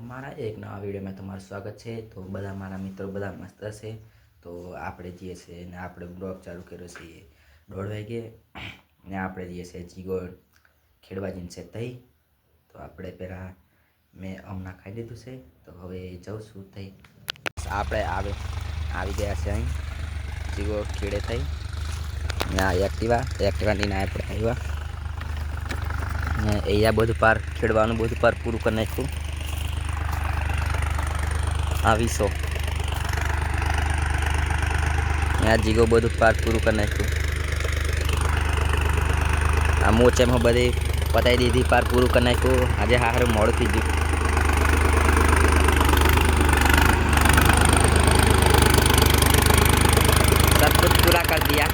મારા એક નવા વિડીયોમાં તમારું સ્વાગત છે। તો બધા મારા મિત્રો બધા મસ્ત હશે। તો આપણે જઈએ છીએ ને આપણે બ્લોગ ચાલુ કર્યો છે 1:30 વાગે ને આપણે જઈએ છીએ જીગો ખેડવા જઈને છે તઈ। તો આપણે પહેલાં મેં હમણાં ખાઈ લીધું છે તો હવે જાઉં છું તઈ। આપણે આવી ગયા છે અહીં જીગો ખેડે થઈ ના એક્ટિવાની ના આપણે આવ્યા ને અહીંયા બધું પાર ખેડવાનું બધું પાર પૂરું કરી નાખ્યું। આવીશો આ જીગો બધું પાર પૂરું કરી નાખ્યું। આ મોચેમાં બધી પતાવી દીધી પાર પૂરું કરી નાખ્યું। આજે હારું મોડું થઈ ગયું। सब कुछ पूरा कर दिया।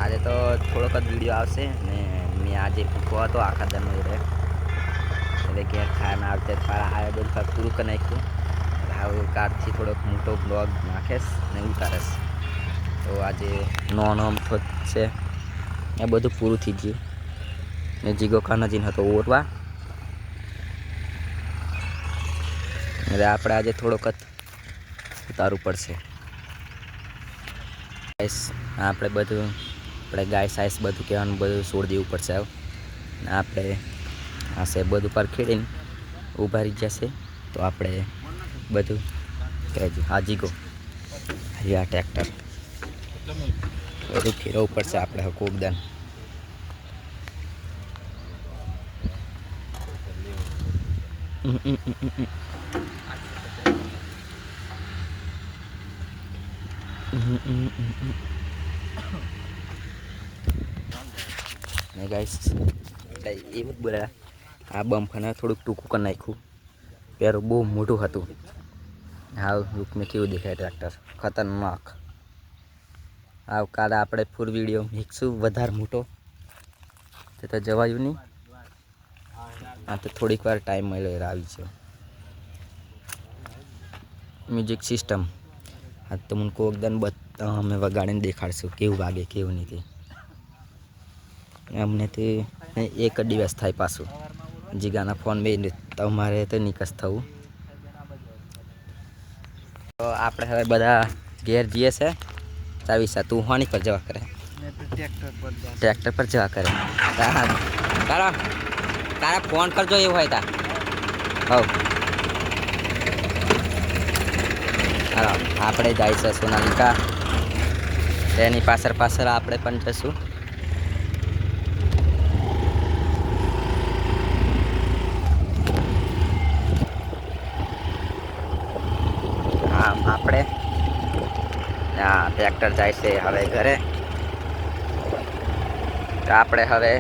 आज तो थोड़ोक वीडियो आवशे ने मैं आज भूखो हतो आखा दिन એટલે ઘેર ખાઈને આવતે આ બધું પૂરું કરી નાખ્યું। હવે કાલથી થોડોક મોટો બ્લોગ નાખીશ ને ઉતારીશ। તો આજે નોનો છે એ બધું પૂરું થઈ ગયું ને જીગો કાનાજીન હતો ઓરવા એટલે આપણે આજે થોડોક ઉતારવું પડશે। આપણે બધું ગાય સાઈસ બધું કહેવાનું બધું છોડી દેવું પડશે। ને આપણે આ છે બધું પર ખેડીને ઊભા રહી જશે। તો આપણે બધું કહેજો આ જીગો આ ટ્રેક્ટર બધું ફેરવવું પડશે આપણે કોકદાન। ગાઈસ એવું જ બોલ્યા આ બમ્ફને થોડુંક ટૂંકું કરી નાખ્યું। પેલું બહુ મોટું હતું। હાવ લુકમાં કેવું દેખાય ટ્રેક્ટર ખતરનાક। કાલે આપણે ફૂલ વિડીયો મૂકશું વધારે મોટો તો જવાયું નહીં। આ તો થોડીક વાર ટાઈમ મળ્યો આવી છે મ્યુઝિક સિસ્ટમ। આ તો મને કોકદાન અમે વગાડીને દેખાડશું કેવું વાગે કેવું નહીં। અમને તે એક જ દિવસ થાય પાછું જીગાના ફોન બે તમારે તો નિકાસ થવું। તો આપણે હવે બધા ઘેર જઈએ છે ચાવીસા તું હોની પર જવા કરે ટ્રેક્ટર પર જવા કરે તારા ફોન કરજો એવું હોય તા હવ હાલો આપણે જાય છે સોનાલિકા એની પાછળ આપણે પણ જશું। આપણે ટ્રેક્ટર જાય છે હવે ઘરે। તો આપણે હવે